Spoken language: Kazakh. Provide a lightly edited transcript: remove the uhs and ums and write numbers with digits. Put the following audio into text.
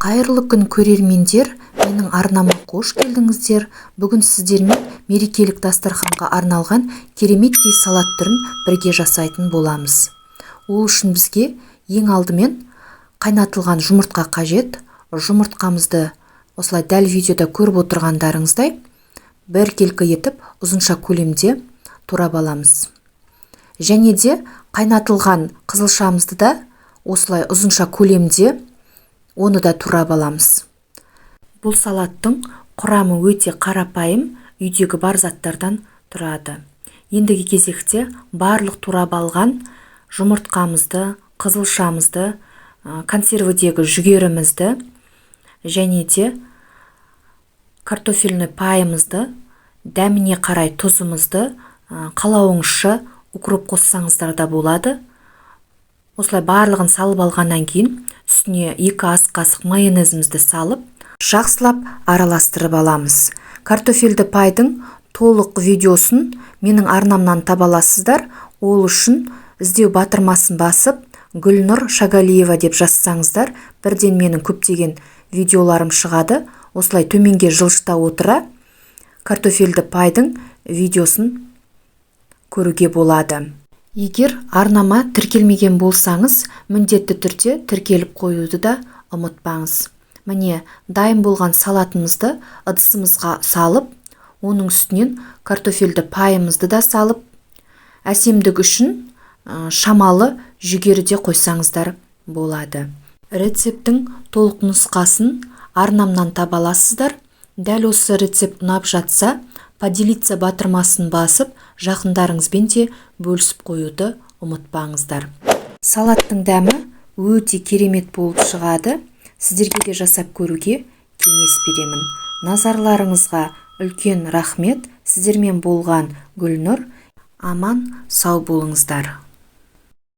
Қайырлы күн көрермендер, менің арнама қош келдіңіздер. Бүгін сіздермен мерекелік дастарханға арналған кереметтей салат түрін бірге жасайтын боламыз. Ол үшін бізге ең алдымен қайнатылған жұмыртқа қажет. Жұмыртқамызды осылай дәл видеода көріп отырғандарыңыздай бір келкі етіп ұзынша көлемде турап аламыз. Және де қайнатылған қызылшамызды да осылай ұзынша көлемде оны да турап аламыз. Бұл салаттың құрамы өте қарапайым, үйдегі бар заттардан тұрады. Ендігі кезекте барлық турап алған жұмыртқамызды, қызылшамызды, консервідегі жүгерімізді және де картофельный пайымызды, дәміне қарай тұзымызды, қалауыңызша укроп қоссаңыздар да болады. Осылай барлығын салып алғаннан кейін үстіне 2 ас қасық майонезімізді салып, жақсылап араластырып аламыз. Картофельді пайдың толық видеосын менің арнамнан таба аласыздар. Ол үшін іздеу батырмасын басып, Гүлнұр Шагалиева деп жазсаңыздар, бірден менің көптеген видеоларым шығады. Осылай төменге жылжыта отыра картофельді пайдың видеосын көруге болады. Егер арнама тіркелмеген болсаңыз, міндетті түрде тіркеліп қоюды да ұмытпаңыз. Міне, дайын болған салатымызды ыдысымызға салып, оның үстінен картофельді пайымызды да салып, әсемдік үшін шамалы жүгері де қойсаңыздар болады. Рецептің толық нұсқасын арнамнан таба аласыздар. Дәл осы рецепт ұнап жатса, поделиться батырмасын басып, жақындарыңызбен де бөлісіп қоюды ұмытпаңыздар. Салаттың дәмі өте керемет болып шығады. Сіздерге де жасап көруге кеңес беремін. Назарларыңызға үлкен рахмет. Сіздермен болған Гүлнұр. Аман, сау болыңыздар.